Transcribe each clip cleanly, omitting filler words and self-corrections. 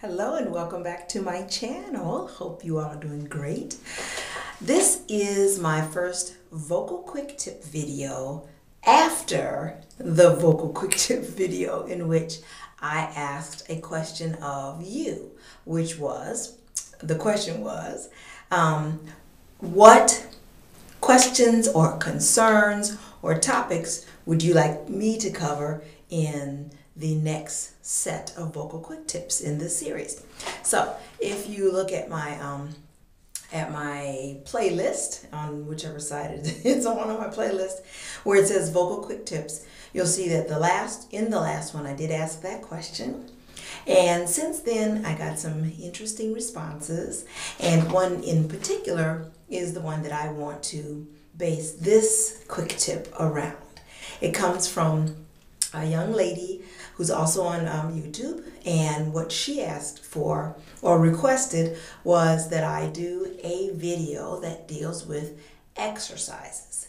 Hello and welcome back to my channel. Hope you all are doing great. This is my first vocal quick tip video after the vocal quick tip video in which I asked a question of you, which was, the question was, what questions or concerns or topics would you like me to cover in the next set of vocal quick tips in this series? So if you look at my playlist on whichever side it's on my playlist where it says vocal quick tips, you'll see that in the last one I did ask that question, and since then I got some interesting responses, and one in particular is the one that I want to base this quick tip around. It comes from a young lady who's also on YouTube, and what she asked for or requested was that I do a video that deals with exercises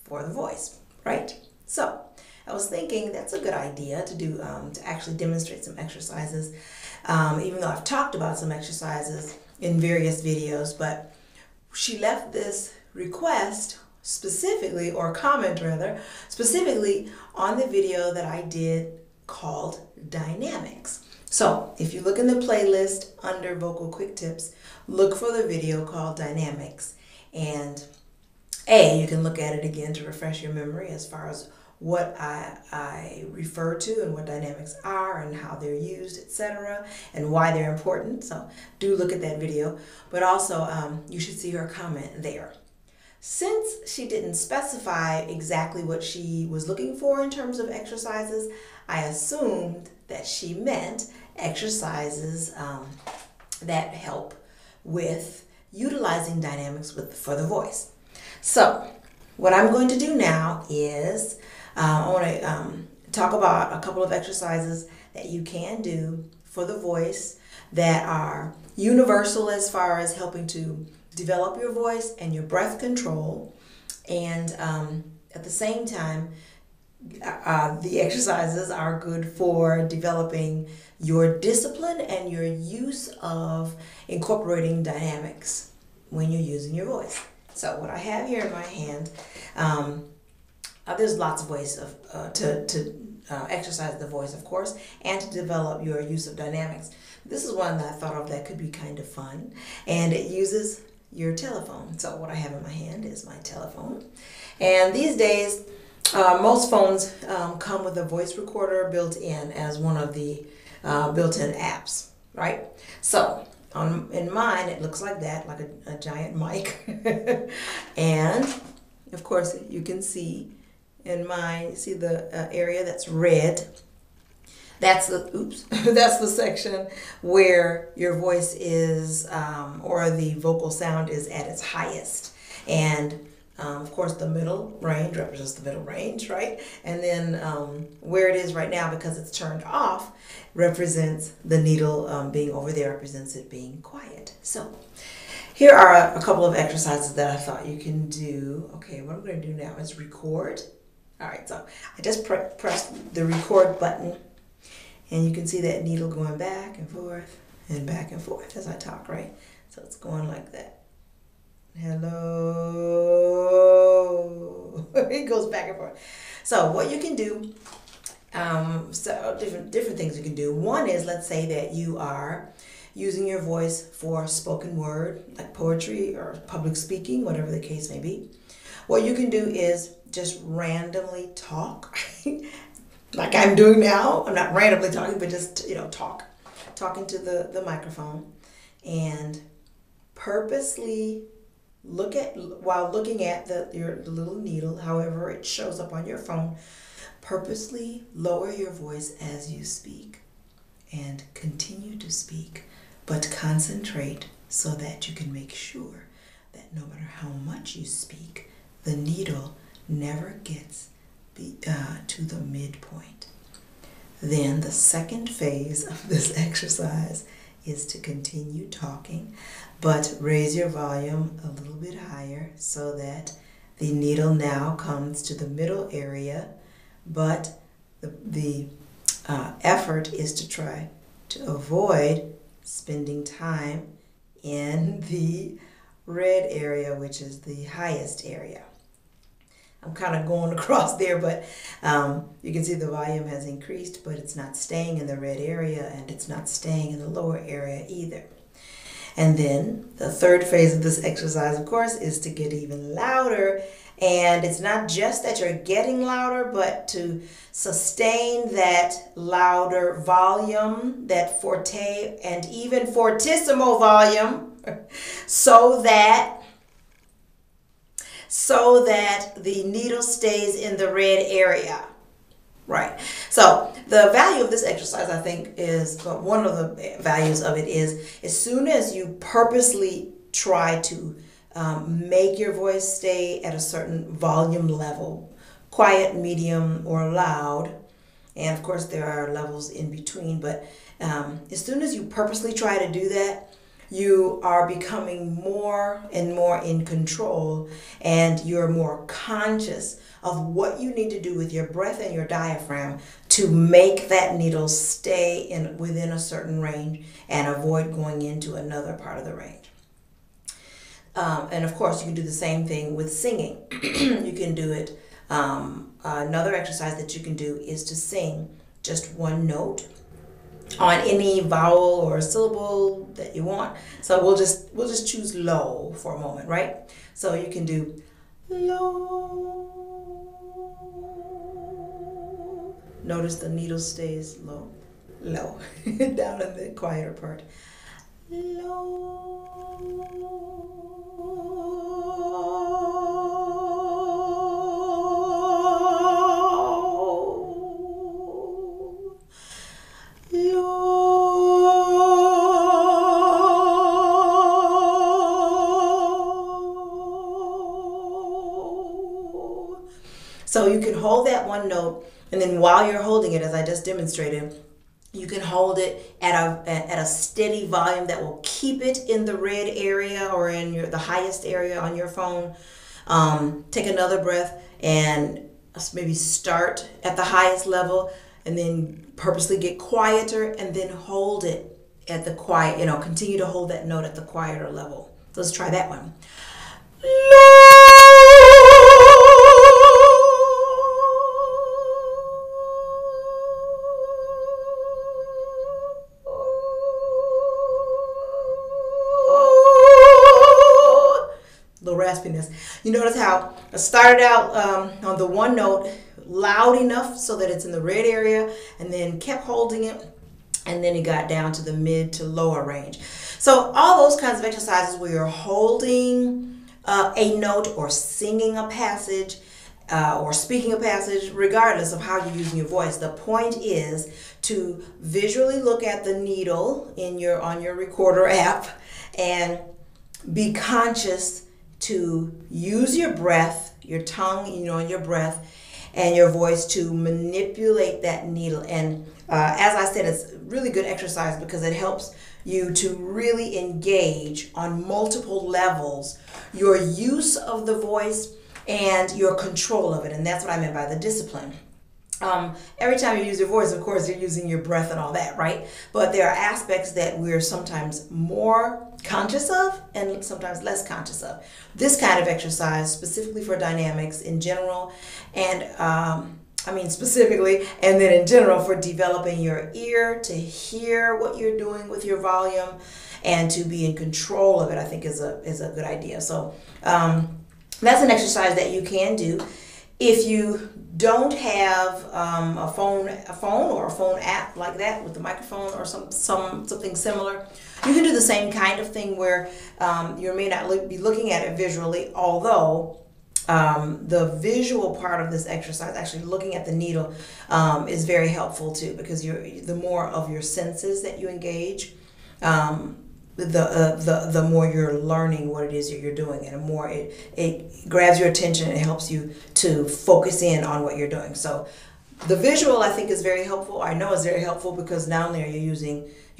for the voice, right? So I was thinking that's a good idea to do, to actually demonstrate some exercises, even though I've talked about some exercises in various videos, but she left this request specifically, or comment rather, specifically on the video that I did called Dynamics. So if you look in the playlist under vocal quick tips, look for the video called Dynamics, and you can look at it again to refresh your memory as far as what I refer to and what dynamics are and how they're used, etc., and why they're important. So do look at that video, but also you should see her comment there. Since she didn't specify exactly what she was looking for in terms of exercises, I assumed that she meant exercises that help with utilizing dynamics for the voice. So what I'm going to do now is I want to talk about a couple of exercises that you can do for the voice that are universal as far as helping to develop your voice and your breath control, and at the same time the exercises are good for developing your discipline and your use of incorporating dynamics when you're using your voice. So what I have here in my hand, there's lots of ways to exercise the voice, of course, and to develop your use of dynamics. This is one that I thought of that could be kind of fun, and it uses your telephone. So what I have in my hand is my telephone, and these days most phones come with a voice recorder built in as one of the built-in apps, right? So in mine it looks like that, like a giant mic and of course you can see in mine, see the area that's red. That's that's the section where your voice is, or the vocal sound is at its highest. And of course the middle range represents the middle range, right? And then where it is right now, because it's turned off, represents the needle being over there, represents it being quiet. So here are a couple of exercises that I thought you can do. Okay, what I'm going to do now is record. All right, so I just pressed the record button, and you can see that needle going back and forth as I talk, right? So it's going like that. Hello. It goes back and forth. So what you can do, so different things you can do. One is, let's say that you are using your voice for spoken word, like poetry or public speaking, whatever the case may be. What you can do is just randomly talk. Like I'm doing now. I'm not randomly talking, but just, talking to the microphone, and purposely while looking at the little needle, however it shows up on your phone, purposely lower your voice as you speak and continue to speak, but concentrate so that you can make sure that no matter how much you speak, the needle never gets to the midpoint. Then the second phase of this exercise is to continue talking, but raise your volume a little bit higher so that the needle now comes to the middle area, but the effort is to try to avoid spending time in the red area, which is the highest area. I'm kind of going across there, but you can see the volume has increased, but it's not staying in the red area and it's not staying in the lower area either. And then the third phase of this exercise, of course, is to get even louder. And it's not just that you're getting louder, but to sustain that louder volume, that forte and even fortissimo volume, so that the needle stays in the red area. Right. So the value of this exercise, I think, is, one of the values of it is, as soon as you purposely try to make your voice stay at a certain volume level, quiet, medium, or loud, and of course there are levels in between, but as soon as you purposely try to do that, you are becoming more and more in control, and you're more conscious of what you need to do with your breath and your diaphragm to make that needle stay within a certain range and avoid going into another part of the range. And of course, you can do the same thing with singing. You can do it. Another exercise that you can do is to sing just one note on any vowel or syllable that you want. So we'll just choose low for a moment, right? So you can do low. Notice the needle stays low, low, down in the quieter part. Low. So you can hold that one note, and then while you're holding it, as I just demonstrated, you can hold it at a steady volume that will keep it in the red area or in the highest area on your phone. Take another breath and maybe start at the highest level, and then purposely get quieter, and then hold it at the quiet, continue to hold that note at the quieter level. Let's try that one. Raspiness. You notice how I started out on the one note loud enough so that it's in the red area, and then kept holding it, and then it got down to the mid to lower range. So all those kinds of exercises where you're holding a note or singing a passage or speaking a passage, regardless of how you're using your voice, the point is to visually look at the needle on your recorder app and be conscious to use your breath, your tongue, and your breath and your voice to manipulate that needle. And as I said, it's a really good exercise because it helps you to really engage on multiple levels your use of the voice and your control of it. And that's what I meant by the discipline. Every time you use your voice, of course, you're using your breath and all that, right? But there are aspects that we're sometimes more conscious of and sometimes less conscious of. This kind of exercise, specifically for dynamics in general, and specifically, and then in general for developing your ear to hear what you're doing with your volume and to be in control of it, I think is a good idea. So that's an exercise that you can do. If you don't have a phone or a phone app like that with the microphone or something similar, you can do the same kind of thing where you may not be looking at it visually, although the visual part of this exercise, actually looking at the needle, is very helpful too, because the more of your senses that you engage, the more you're learning what it is that you're doing, and the more it grabs your attention and it helps you to focus in on what you're doing. So the visual, I think, is very helpful. I know it's very helpful because not only are you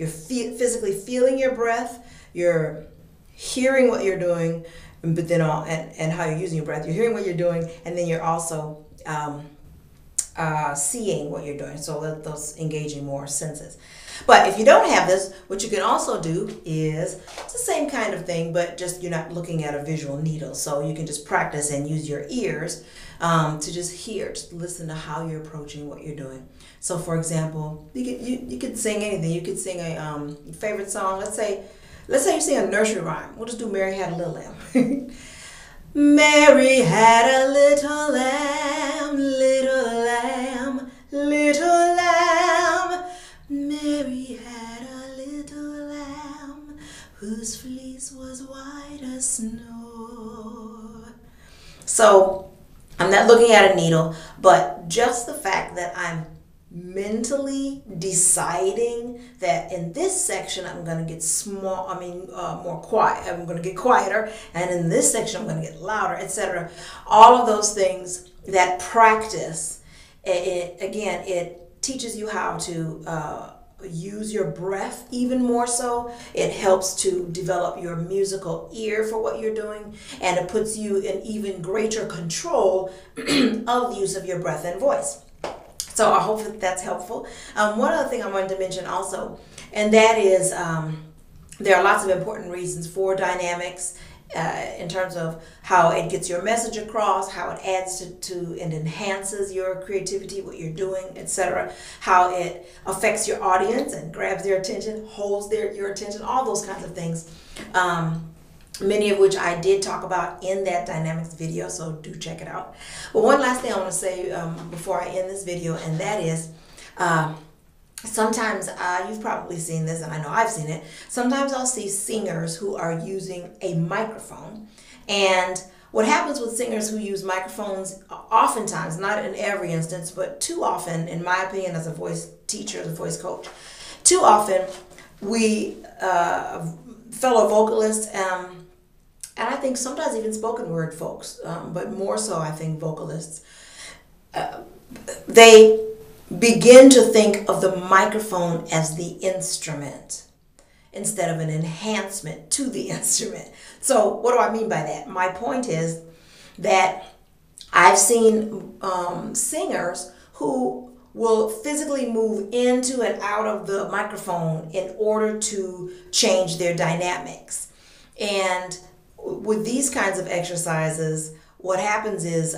physically feeling your breath, you're hearing what you're doing, but then and how you're using your breath. You're hearing what you're doing, and then you're also seeing what you're doing. So those engaging more senses. But if you don't have this, what you can also do is, it's the same kind of thing, but just you're not looking at a visual needle. So you can just practice and use your ears to just hear, just listen to how you're approaching what you're doing. So for example, you could sing anything. You could sing a favorite song. Let's say you sing a nursery rhyme. We'll just do Mary Had a Little Lamb. Mary had a little lamb, little lamb, little lamb. Mary had a little lamb whose fleece was white as snow. So I'm not looking at a needle, but just the fact that I'm mentally deciding that in this section I'm going to get more quiet, I'm going to get quieter, and in this section I'm going to get louder, etc. All of those things, that practice, it teaches you how to use your breath even more so. It helps to develop your musical ear for what you're doing, and it puts you in even greater control of the use of your breath and voice. So I hope that that's helpful. One other thing I wanted to mention also, and that is there are lots of important reasons for dynamics in terms of how it gets your message across, how it adds to and enhances your creativity, what you're doing, etc. How it affects your audience and grabs their attention, holds your attention, all those kinds of things. Many of which I did talk about in that dynamics video, so do check it out. But one last thing I want to say before I end this video, and that is sometimes you've probably seen this, and I know I've seen it. Sometimes I'll see singers who are using a microphone, and what happens with singers who use microphones, oftentimes, not in every instance, but too often, in my opinion, as a voice teacher, as a voice coach, too often we fellow vocalists, and I think sometimes even spoken word folks, but more so I think vocalists, they begin to think of the microphone as the instrument instead of an enhancement to the instrument. So what do I mean by that? My point is that I've seen singers who will physically move into and out of the microphone in order to change their dynamics. And with these kinds of exercises, what happens is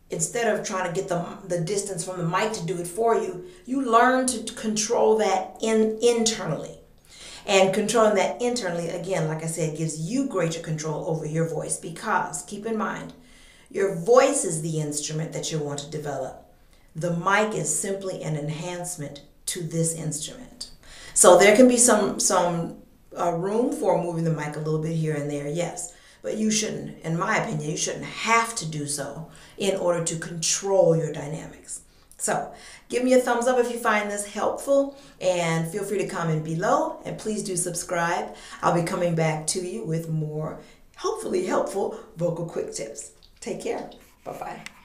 instead of trying to get the distance from the mic to do it for you, you learn to control that internally. And controlling that internally, again, like I said, gives you greater control over your voice, because keep in mind, your voice is the instrument that you want to develop. The mic is simply an enhancement to this instrument. So there can be some room for moving the mic a little bit here and there, yes. But you shouldn't, in my opinion, you shouldn't have to do so in order to control your dynamics. So give me a thumbs up if you find this helpful, and feel free to comment below, and please do subscribe. I'll be coming back to you with more, hopefully helpful, vocal quick tips. Take care. Bye-bye.